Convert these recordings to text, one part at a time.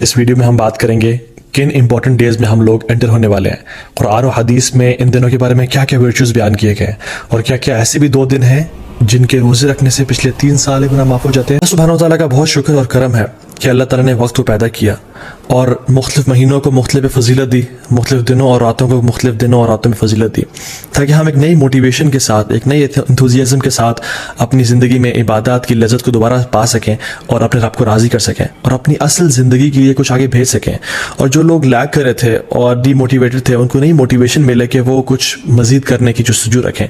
इस वीडियो में हम बात करेंगे किन इंपॉर्टेंट डेज में हम लोग एंटर होने वाले हैं। कुरान और हदीस में इन दिनों के बारे में क्या क्या वर्चूज़ बयान किए गए हैं और क्या क्या ऐसे भी दो दिन हैं जिनके रोजे रखने से पिछले 3 साल गुनाह माफ हो जाते हैं। सुभान ताला का बहुत शुक्र और करम है कि अल्लाह ताला ने वक्त को पैदा किया और मुख्तलिफ महीनों को मुख्तलिफ फजीलत दी, मुख्तलिफ दिनों और रातों को मुख्तलिफ दिनों और रातों में फजीलत दी, ताकि हम एक नई मोटिवेशन के साथ, एक नई इंथुजियाज़म के साथ अपनी ज़िंदगी में इबादत की लज्जत को दोबारा पा सकें और अपने रब को राज़ी कर सकें और अपनी असल ज़िंदगी के लिए कुछ आगे भेज सकें। और जो लोग लैग कर रहे थे और डीमोटिवेटेड थे, उनको नई मोटिवेशन मिले कि वो कुछ मज़ीद करने की जस्तजू रखें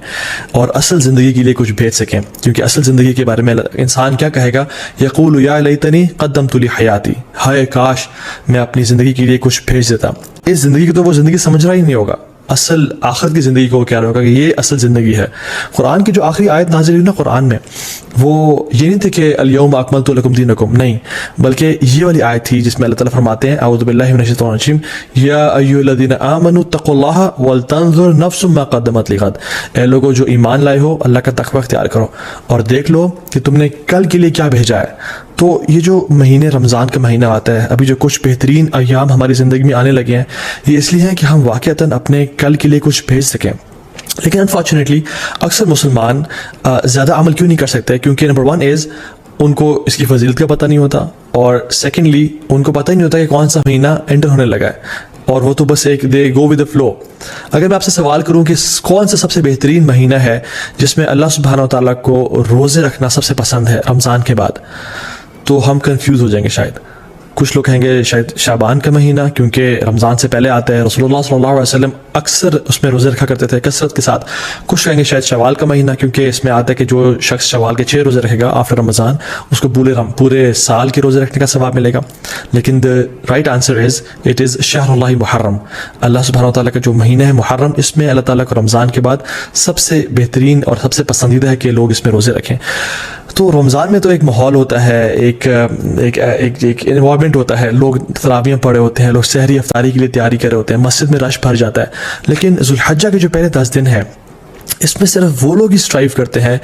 और असल ज़िंदगी के लिए कुछ भेज सकें। क्योंकि असल ज़िंदगी के बारे में इंसान क्या कहेगा, यक़ूलु या लैतनी क़द्दमतु ली हयाती, हाय काश मैं अपनी ज़िंदगी के लिए कुछ भेज देता। इस ज़िंदगी को तो वो ज़िंदगी समझ रहा ही नहीं होगा, असल आखिर की ज़िंदगी को वो कह रहा होगा कि ये असल ज़िंदगी है। कुरान की जो आखिरी आयत नाज़िल हुई ना कुरान में, वो ये नहीं थे कि अल-यौम अकमलतु लकुम दीनकुम, नहीं, बल्कि ये वाली आयत थी जिसमें अल्लाह ताला फरमाते हैं औज़ु बिल्लाहि मिनश शैतानिर रजीम, या अय्युहल्लज़ीना आमनू तक़ुल्लाह वल तंज़ुर नफ्सुम मा क़द्दमत लिग़द, ए लोगो जो ईमान लाए हो अल्लाह का तक़वा इख्तियार करो और देख लो कि तुमने कल के लिए क्या भेजा है। तो ये जो महीने रमज़ान का महीना आता है, अभी जो कुछ बेहतरीन अय्याम हमारी ज़िंदगी में आने लगे हैं, ये इसलिए हैं कि हम वाक़अतन अपने कल के लिए कुछ भेज सकें। लेकिन अनफॉर्चुनेटली अक्सर मुसलमान ज़्यादा अमल क्यों नहीं कर सकते? क्योंकि नंबर 1 इज़ उनको इसकी फजीलत का पता नहीं होता और सेकेंडली उनको पता ही नहीं होता कि कौन सा महीना एंटर होने लगा है और वो तो बस एक दे गो विद द फ्लो। अगर मैं आपसे सवाल करूं कि कौन सा सबसे बेहतरीन महीना है जिसमें अल्लाह सुब्हानहू व तआला को रोज़े रखना सबसे पसंद है रमज़ान के बाद, तो हम कंफ्यूज हो जाएंगे शायद। कुछ लोग कहेंगे शायद शाबान का महीना, क्योंकि रमज़ान से पहले आता है, रसूलुल्लाह सल्लल्लाहु अलैहि वसल्लम अक्सर उसमें रोज़े रखा करते थे कसरत के साथ। कुछ कहेंगे शायद शवाल का महीना, क्योंकि इसमें आता है कि जो शख्स शवाल के 6 रोज़े रखेगा आफ्टर रमज़ान, उसको पूरे साल के रोज़े रखने का सवाब मिलेगा। लेकिन the right answer is it is शहरुल्लाह मुहर्रम, अल्लाह सुब्हानहू व तआला का जो महीना है मुहर्रम, इसमें अल्लाह ताला को रमज़ान के बाद सबसे बेहतरीन और सबसे पसंदीदा है कि लोग इसमें रोज़े रखें। तो रमज़ान में तो एक माहौल होता है, एक इन्वॉल्वमेंट होता है, लोग तरावियाँ पढ़े होते हैं, लोग सहरी अफ्तारी के लिए तैयारी कर रहे होते हैं, मस्जिद में रश भर जाता है। लेकिन ज़ुल्हज्जा के जो पहले 10 दिन है, इसमें सिर्फ वो लोग ही स्ट्राइव करते हैं,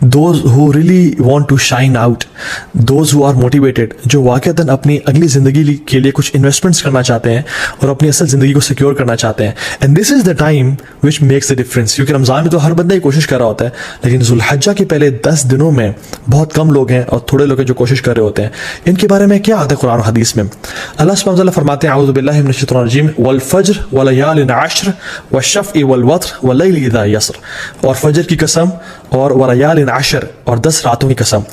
those who really want to shine out, those who are motivated, जो वाक़अतन अपनी अगली ज़िंदगी के लिए कुछ इन्वेस्टमेंट्स करना चाहते हैं और अपनी असल ज़िंदगी को सिक्योर करना चाहते हैं। And this is the time which makes the difference. क्योंकि रमज़ान में तो हर बंदा ही कोशिश कर रहा होता है, लेकिन ज़ुल्हज्जा के पहले 10 दिनों में बहुत कम लोग हैं और थोड़े लोग हैं जो कोशिश कर रहे होते हैं। इनके बारे में क्या आता है कुरान और हदीस में? अल्लाह सुब्हानहू व तआला फरमाते हैं औज़ु बिल्लाहि मिनश शैतानिर रजीम, वल फज्र व लयालिन अश्र वश्शफ़इ वल वत्र वल्लैलि इज़ा यसर, और फजर की कसम और वलयालिन अशर, और 10 रातों की कसम।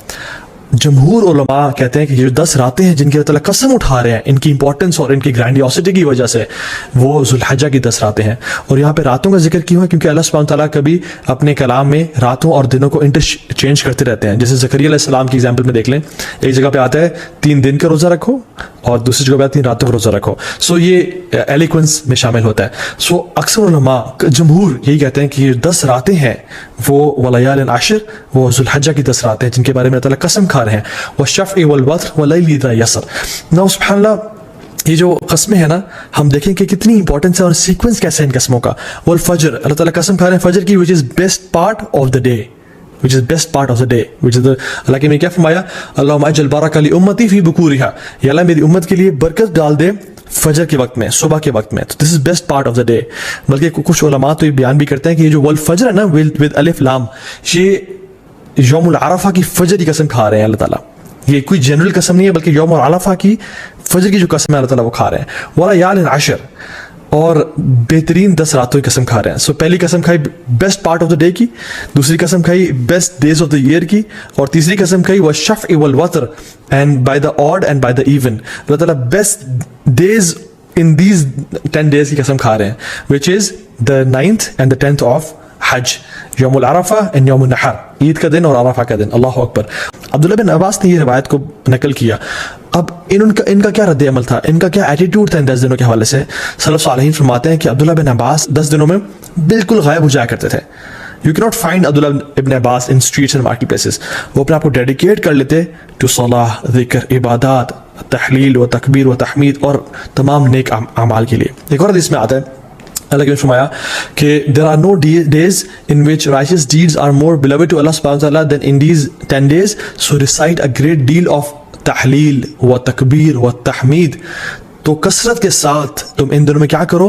जमहूर उलमा कहते हैं कि ये जो 10 रातें हैं जिनकी अल्लाह ताला कसम उठा रहे हैं, इनकी इंपॉर्टेंस और इनकी ग्रैंडियोसिटी की वजह से, वो ज़ुल्हज्जा की 10 रातें हैं। और यहाँ पे रातों का जिक्र क्यों है? क्योंकि अल्लाह सुब्हानहू व तआला कभी अपने कलाम में रातों और दिनों को इंटरचेंज करते रहते हैं। जैसे ज़करिया अलैहिस्सलाम की एग्जाम्पल में देख लें, एक जगह पे आता है 3 दिन का रोज़ा रखो और दूसरी जगह पे 3 रातों का रोज़ा रखो। सो ये एलिक्वेंस में शामिल होता है। सो अक्सर उलमा जमहूर यही कहते हैं कि ये 10 रातें हैं वो वलयालिन अशर, वो ज़ुल्हज्जा की 10 रातें हैं जिनके बारे में अल्लाह ताला कसम खा रहे हैं, वश्शफ़इ वल वत्र वल्लैलि इज़ा यसर। नाउ सुब्हानअल्लाह, ये जो कस्में हैं ना, हम देखें कि कितनी इंपॉर्टेंस है और सीक्वेंस कैसे है इन कस्मों का। वल फजर, अल्लाह ताला कसम खा रहे हैं फजर की, which is best part of the day, which is best part of the day, which is the, अल्लाह के में क्या फरमाया, अल्लाहुम्मा अज्जल बारका ली उम्मती फी बुकूरिहा, या अल्लाह मेरी उम्मत के लिए बरकत डाल दे फजर के वक्त में, सुबह के वक्त में। तो this is best part of the day. बल्कि कुछ उलमा तो ये बयान भी करते हैं कि ये जो वल फजर है ना विद अलिफ लाम, ये यौमुल अरफा की फजर की कसम खा रहे हैं अल्लाह ताला। ये कोई जनरल कसम नहीं है, बल्कि यौमुल अरफा की फजर की जो कसम है अल्लाह ताला वो खा रहे हैं। वलयालिन अशर, और बेहतरीन 10 रातों की कसम खा रहे हैं। सो पहली कसम खाई best part of the day की, दूसरी कसम खाई best days of the year की, और तीसरी कसम खाई वश्शफ़इ वल वत्र, and by the odd and by the even. Allah ताला best days in these 10 days की कसम खा रहे हैं, which is the 9th and the 10th of हज, यौमुल अरफा एंड यौमुन नहर, ईद का दिन और अरफा का दिन। अल्लाह अकबर। अब्दुल्लाह बिन अब्बास ने ये रिवायत को नकल किया। अब इनका क्या रद्द अमल था, इनका क्या एटीट्यूड था इन 10 दिनों के हवाले से? सलफ़ सालिहीन फरमाते हैं कि अब्दुल्लाह बिन अब्बास 10 दिनों में बिल्कुल गायब हो जाया करते थे। You can not find Abdullah ibn Abbas in streets and market places. वो अपने आप को डेडिकेट कर लेते टू सलाह, ज़िक्र, इबादत, तहलील व तकबीर व तहमीद और तमाम नेक अमाल के लिए। एक और हदीस में आता है, अल्लाह के फरमाया कि there are no days in which righteous deeds are more beloved to Allah सुब्हानहू व तआला than in these 10 days, so recite a great deal of तहलील व तकबीर व तहमीद। तो कसरत के साथ तुम इन दिनों में क्या करो,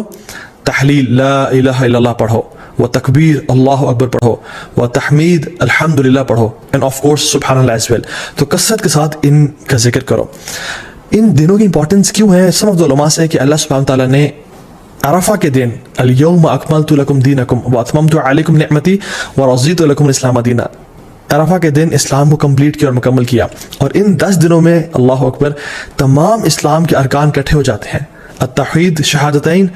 तहलील ला इलाहा इल्लल्लाह पढ़ो, व तकबीर अल्लाहु अकबर पढ़ो, व तहमीद अल्हम्दुलिल्लाह पढ़ो, एंड ऑफ कोर्स सुब्हानअल्लाह एज़ वेल। तो कसरत के साथ इनका जिक्र करो। इन दिनों की इंपॉर्टेंस क्यों है? सम ऑफ द उलमा से कि अल्लाह सुब्हानहू तआला ने अरफा के दिन अल यौम अकमलतु लकुम दीनकुम व अतममतु अलैकुम निअमती व रज़ीतु लकुम इस्लाम दीना, अरफा के दिन इस्लाम को कंप्लीट किया और मुकम्मल किया। और इन 10 दिनों में अल्लाह अकबर तमाम इस्लाम के अरकान इकट्ठे हो जाते हैं। अत्तौहीद शहादतैन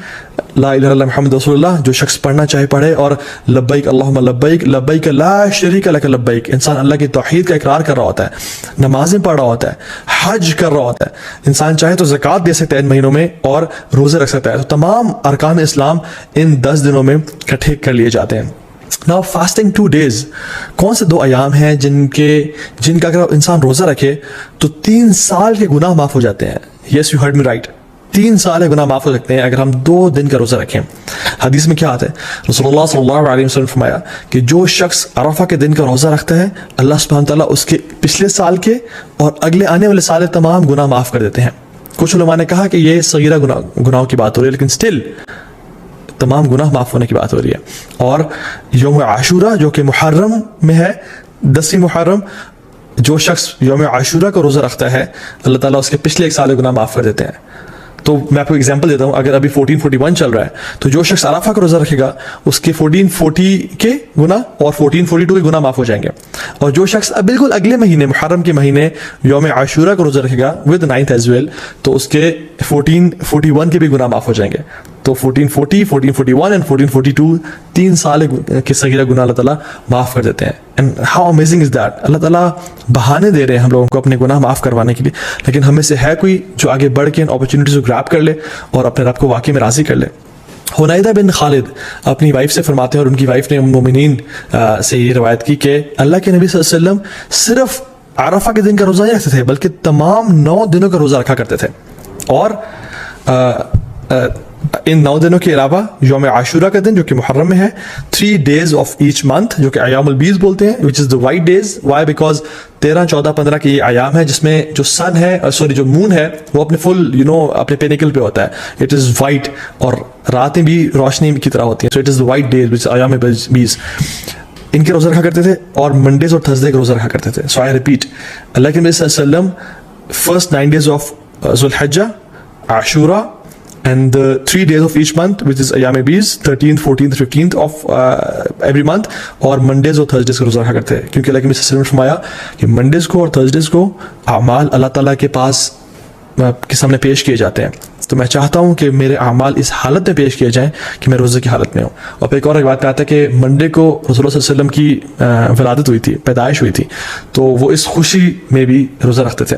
ला इलाहा इल्लल्लाह मुहम्मद रसूलुल्लाह, जो शख्स पढ़ना चाहे पढ़े, और लब्बैक अल्लाहुम्मा लब्बैक लब्बैक ला शरीका लक लब्बैक, इंसान अल्लाह की तौहीद का इकरार कर रहा होता है, नमाजें पढ़ रहा होता है, हज कर रहा होता है, इंसान चाहे तो ज़कात दे सकता है इन महीनों में और रोज़े रख सकता है। तो तमाम अरकान इस्लाम इन 10 दिनों में इकट्ठे कर लिए जाते हैं। नाउ फास्टिंग 2 days, कौन से 2 अयाम हैं जिनका अगर इंसान रोज़ा रखे तो 3 साल के गुनाह माफ़ हो जाते हैं। Yes, you heard me right, 3 साल के गुनाह माफ़ हो सकते हैं अगर हम 2 दिन का रोज़ा रखें। हदीस में क्या आता है, रसूलुल्लाह सल्लल्लाहु अलैहि वसल्लम ने फरमाया कि जो शख्स अरफा के दिन का रोज़ा रखता है, अल्लाह सुब्हानहू तआला उसके पिछले साल के और अगले आने वाले साल के तमाम गुनाह माफ़ कर देते हैं। कुछ उलमा ने कहा कि ये सगीरा गुनाहों की बात हो रही है, लेकिन स्टिल तमाम गुनाह माफ़ होने की बात हो रही है। और यौम आशूरा जो कि मुहर्रम में है, 10 मुहर्रम, जो शख्स यौम आशूरा का रोज़ा रखता है, अल्लाह ताला उसके पिछले 1 साल के गुनाह माफ़ कर देते हैं। तो मैं आपको एग्जांपल देता हूँ, अगर अभी 1441 चल रहा है तो जो शख्स अराफा का रोज़ा रखेगा उसके 1440 के गुनाह और 1442 के गुनाह माफ़ हो जाएंगे। और जो शख्स अब बिल्कुल अगले महीने मुहर्रम के महीने यौम आशूरा का रोज़ा रखेगा विद 9th एज वेल, तो उसके 1441 के भी गुनाह माफ़ हो जाएंगे। तो 1440, 1441 एंड 1442 3 साल के सगीरा गुनाह अल्लाह ताला माफ़ कर देते हैं। And how amazing is that, Allah ताला बहाने दे रहे हैं हम लोगों को अपने गुनाह माफ़ करवाने के लिए, लेकिन हमें से है कोई जो आगे बढ़ के इन अपॉर्चुनिटीज़ को ग्रैब कर ले और अपने रब को वाकई में राज़ी कर ले। हुनैदा बिन खालिद अपनी वाइफ से फरमाते हैं, और उनकी वाइफ ने मोमिनीन से ये रवायत की कि अल्लाह के नबी सल्लल्लाहु अलैहि वसल्लम सिर्फ अरफा के दिन का रोज़ा नहीं रखते थे, बल्कि तमाम 9 दिनों का रोज़ा रखा करते थे। और इन 9 दिनों के अलावा यौम आशूरा का दिन जो कि मुहर्रम में है, 3 days ऑफ ईच मंथ जो कि अयामुल बीज बोलते हैं, which is the white days. Why? Because 13, 14, 15 के ये आयाम है जिसमें जो सन है, सॉरी जो मून है, वो अपने फुल अपने पेनिकल पे होता है, इट इज़ वाइट, और रातें भी रोशनी की तरह होती हैं। So it is the white days which अयाम बीज, इनके रोज़ा रखा करते थे, और मंडेज और थर्सडे के रोज़ा रखा करते थे। सो आई रिपीट, अल्लाह के नबी सल्लल्लाहु अलैहि वसल्लम फर्स्ट 9 days ऑफ ज़ुल्हिज्जा, आशूरा, and the 3 days of each month, which is Ayyam Bees, 13th, 14th, 15th of every month, और Mondays और Thursdays का रोज़ा रखा करते हैं, क्योंकि अल्लाह के नबी सल्लल्लाहु अलैहि वसल्लम ने फरमाया कि Mondays को और Thursdays को अमाल अल्लाह ताला के पास के सामने पेश किए जाते हैं। तो मैं चाहता हूँ कि मेरे अमाल इस हालत में पेश किए जाएं कि मैं रोज़े की हालत में हूँ। और फिर एक और बात आता है कि मंडे को रसूलुल्लाह सल्लल्लाहु अलैहि वसल्लम की विलादत हुई थी, पैदाइश हुई थी, तो वो इस खुशी में भी रोज़ा रखते थे।